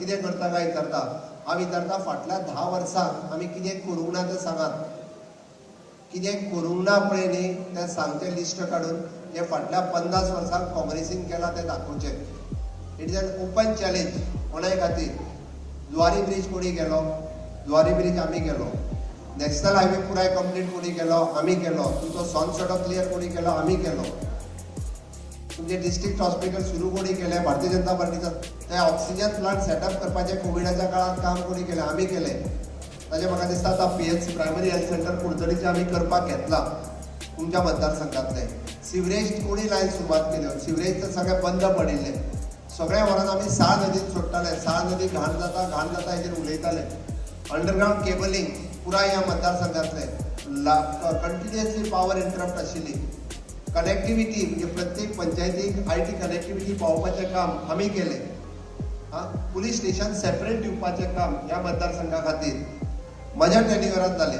कितें करता काय विचारता, हांव विचारता फाटल्या 10 वर्सांक आमी कितें करूंक ना तें सांगात. कितें करूंक ना पळय न्ही तें सांगचें लिस्ट काडून जे फाटल्या 50 वर्सांक काँग्रेसीन केलां तें दाखोवचें. It is an open challenge कोणाय खातीर. जुवारी ब्रीज कोणी केलो? जुवारी ब्रीज आमी केलो. नॅशनल हायवे पुराय कंप्लीट कोणी केलो? आमी केलो. तुमचो सॉन सडो क्लियर कोणी केलो? आमी केलो. तुमचे डिस्ट्रिक्ट हॉस्पिटल सुरू कोणी केले? भारतीय जनता पार्टीचा. ते ऑक्सिजन प्लांट सेटअप करपाचे कोविडाच्या काळात काम कोणी केलें? आमी केलें. ताजें म्हाका दिसता आतां PHC प्रायमरी हेल्थ सेंटर कुडचडीचें आमी करपाक घेतला तुमच्या मतदारसंघातले. सिवरेज कोणी लायन सुरवात केल्यो? सिवरेज तर सगळें बंद पडिल्ले. सगळ्या वरान आमी साळ नदीत सोडटाले. साळ नदी घाण जाता हेजेर उलयताले. अंडरग्रावंड केबलिंग पुराय ह्या मतदारसंघातले. कंटिन्युअसली पावर इंटरप्ट आशिल्ली. कनेक्टिविटी म्हणजे प्रत्येक पंचायतीक IT कनेक्टिविटी पावोवपाचें काम आमी केलें. पुलीस स्टेशन सेपरेट दिवपाचें काम ह्या मतदारसंघा खातीर म्हज्या टेन्युअरांत जालें.